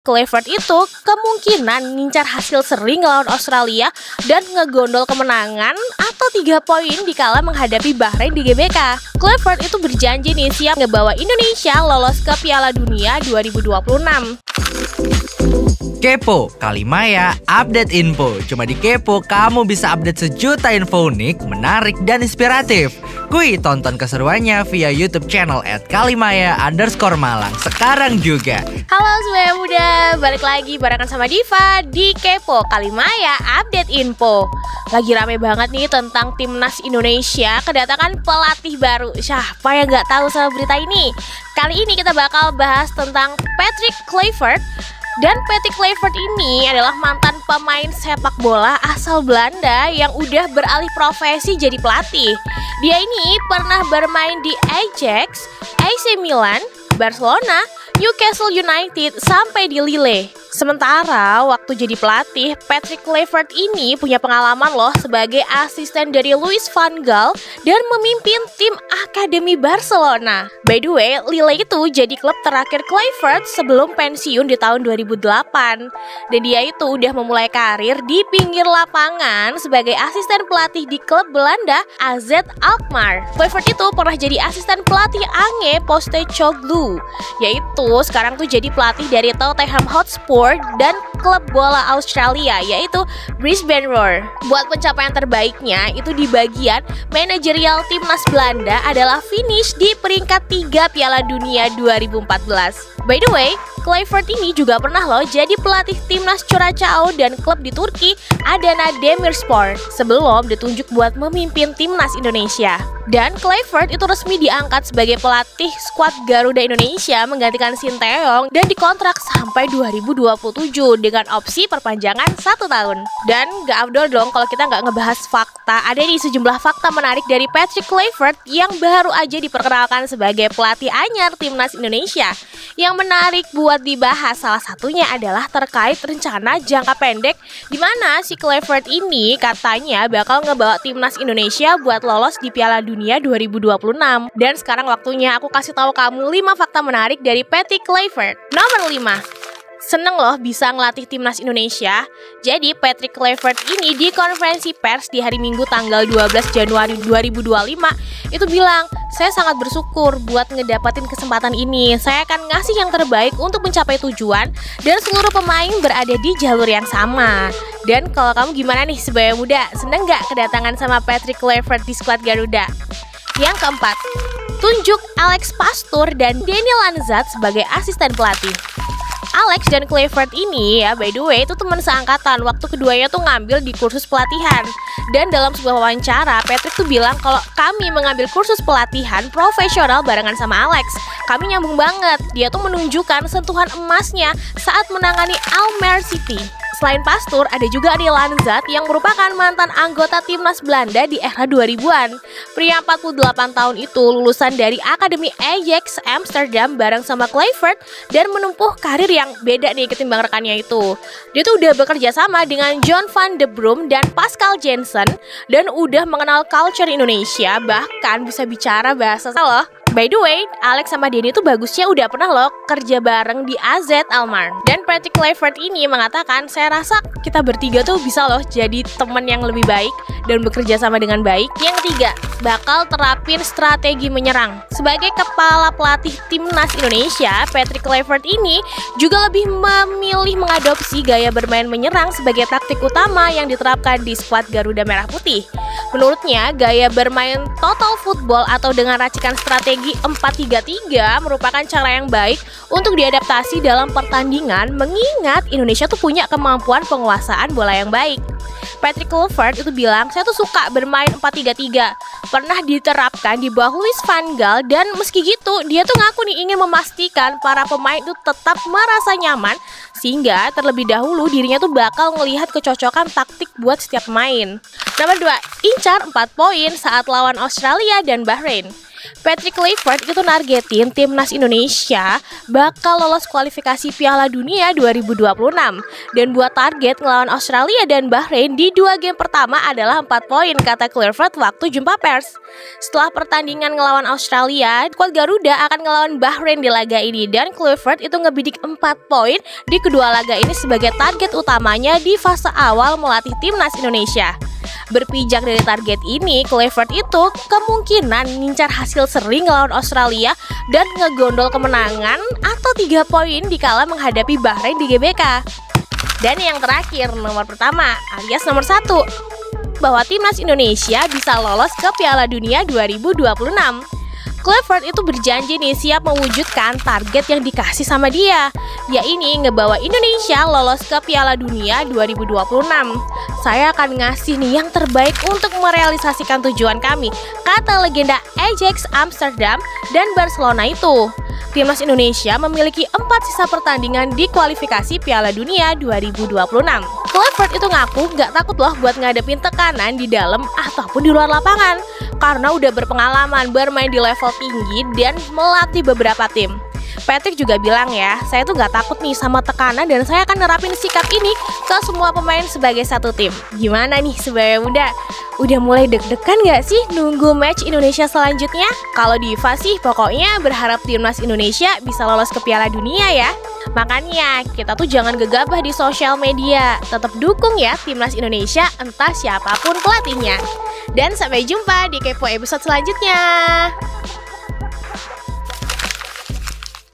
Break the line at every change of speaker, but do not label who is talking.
Clifford itu kemungkinan ngincar hasil seri ngelawan Australia dan ngegondol kemenangan atau 3 poin dikala menghadapi Bahrain di GBK. Clifford itu berjanji nih siap ngebawa Indonesia lolos ke Piala Dunia 2026.
Kepo, Kalimaya, update info. Cuma di Kepo, kamu bisa update sejuta info unik, menarik, dan inspiratif. Kui tonton keseruannya via YouTube channel @kalimaya_malang sekarang juga.
Halo semuanya muda, balik lagi barengan sama Diva di Kepo, Kalimaya, update info. Lagi rame banget nih tentang timnas Indonesia kedatangan pelatih baru. Siapa yang nggak tahu sama berita ini? Kali ini kita bakal bahas tentang Patrick Kluivert. Dan Patrick Kluivert ini adalah mantan pemain sepak bola asal Belanda yang udah beralih profesi jadi pelatih. Dia ini pernah bermain di Ajax, AC Milan, Barcelona, Newcastle United, sampai di Lille. Sementara waktu jadi pelatih, Patrick Kluivert ini punya pengalaman loh sebagai asisten dari Louis van Gaal dan memimpin tim Akademi Barcelona. By the way, Lille itu jadi klub terakhir Kluivert sebelum pensiun di tahun 2008. Dan dia itu udah memulai karir di pinggir lapangan sebagai asisten pelatih di klub Belanda AZ Alkmaar. Kluivert itu pernah jadi asisten pelatih Ange Postecoglou, yaitu sekarang tuh jadi pelatih dari Tottenham Hotspur dan klub bola Australia yaitu Brisbane Roar. Buat pencapaian terbaiknya itu di bagian manajerial timnas Belanda adalah finish di peringkat 3 Piala Dunia 2014. By the way, Kluivert ini juga pernah loh jadi pelatih timnas Curaçao dan klub di Turki Adana Demirspor sebelum ditunjuk buat memimpin timnas Indonesia. Dan Kluivert itu resmi diangkat sebagai pelatih skuad Garuda Indonesia menggantikan Sinteyong dan dikontrak sampai 2027 dengan opsi perpanjangan 1 tahun. Dan gak afdol dong kalau kita gak ngebahas fakta. Ada nih sejumlah fakta menarik dari Patrick Kluivert yang baru aja diperkenalkan sebagai pelatih anyar timnas Indonesia. Yang menarik buat dibahas salah satunya adalah terkait rencana jangka pendek di mana si Kluivert ini katanya bakal ngebawa timnas Indonesia buat lolos di Piala Dunia 2026. Dan sekarang waktunya aku kasih tahu kamu 5 fakta menarik dari Patrick Kluivert. Nomor 5. Seneng loh bisa ngelatih timnas Indonesia. Jadi Patrick Kluivert ini di konferensi pers di hari Minggu tanggal 12 Januari 2025 itu bilang, "Saya sangat bersyukur buat ngedapatin kesempatan ini. Saya akan ngasih yang terbaik untuk mencapai tujuan dan seluruh pemain berada di jalur yang sama." Dan kalau kamu gimana nih sebagai muda? Seneng gak kedatangan sama Patrick Kluivert di skuad Garuda? Yang keempat, tunjuk Alex Pastoor dan Danny Lanzat sebagai asisten pelatih. Alex dan Kluivert ini ya by the way itu teman seangkatan waktu keduanya tuh ngambil di kursus pelatihan. Dan dalam sebuah wawancara Patrick tuh bilang kalau kami mengambil kursus pelatihan profesional barengan sama Alex. Kami nyambung banget. Dia tuh menunjukkan sentuhan emasnya saat menangani Almere City. Selain Pastoor, ada juga Danny Lanzat yang merupakan mantan anggota timnas Belanda di era 2000-an. Pria 48 tahun itu lulusan dari Akademi Ajax Amsterdam bareng sama Kluivert dan menempuh karir yang beda nih ketimbang rekannya itu. Dia tuh udah bekerja sama dengan John van de Brom dan Pascal Jansen dan udah mengenal culture Indonesia, bahkan bisa bicara bahasa loh. By the way, Alex sama Denny tuh bagusnya udah pernah loh kerja bareng di AZ Alkmaar. Dan Patrick Kluivert ini mengatakan, "Saya rasa kita bertiga tuh bisa loh jadi teman yang lebih baik dan bekerja sama dengan baik." Yang ketiga, bakal terapin strategi menyerang. Sebagai kepala pelatih timnas Indonesia, Patrick Kluivert ini juga lebih memilih mengadopsi gaya bermain menyerang sebagai taktik utama yang diterapkan di skuad Garuda Merah Putih. Menurutnya, gaya bermain total football atau dengan racikan strategi 4-3-3 merupakan cara yang baik untuk diadaptasi dalam pertandingan mengingat Indonesia tuh punya kemampuan penguasaan bola yang baik. Patrick Kluivert itu bilang, "Saya tuh suka bermain 4-3-3. Pernah diterapkan di bawah Louis van Gaal dan meski gitu dia tuh ngaku nih ingin memastikan para pemain itu tetap merasa nyaman sehingga terlebih dahulu dirinya tuh bakal melihat kecocokan taktik buat setiap pemain." Nomor 2, incar 4 poin saat lawan Australia dan Bahrain. Patrick Kluivert itu nargetin timnas Indonesia bakal lolos kualifikasi Piala Dunia 2026. Dan buat target ngelawan Australia dan Bahrain di 2 game pertama adalah 4 poin, kata Kluivert waktu jumpa pers. Setelah pertandingan ngelawan Australia, skuad Garuda akan ngelawan Bahrain di laga ini, dan Kluivert itu ngebidik 4 poin di kedua laga ini sebagai target utamanya di fase awal melatih timnas Indonesia. Berpijak dari target ini, Kluivert itu kemungkinan ngincar hasil seri ngelawan Australia dan ngegondol kemenangan atau 3 poin dikala menghadapi Bahrain di GBK. Dan yang terakhir, nomor pertama alias nomor 1, bahwa timnas Indonesia bisa lolos ke Piala Dunia 2026. Kluivert itu berjanji nih siap mewujudkan target yang dikasih sama dia, yaitu ngebawa Indonesia lolos ke Piala Dunia 2026. Saya akan ngasih nih yang terbaik untuk merealisasikan tujuan kami, kata legenda Ajax Amsterdam dan Barcelona itu. Timnas Indonesia memiliki 4 sisa pertandingan di kualifikasi Piala Dunia 2026. Kluivert itu ngaku gak takut loh buat ngadepin tekanan di dalam ataupun di luar lapangan, karena udah berpengalaman bermain di level tinggi dan melatih beberapa tim. Patrick juga bilang ya, saya tuh gak takut nih sama tekanan dan saya akan nerapin sikap ini ke semua pemain sebagai satu tim. Gimana nih sebagai muda? Udah mulai deg-degan gak sih nunggu match Indonesia selanjutnya? Kalau Diva sih pokoknya berharap timnas Indonesia bisa lolos ke Piala Dunia ya. Makanya kita tuh jangan gegabah di sosial media. Tetap dukung ya timnas Indonesia entah siapapun pelatihnya. Dan sampai jumpa di Kepo episode selanjutnya.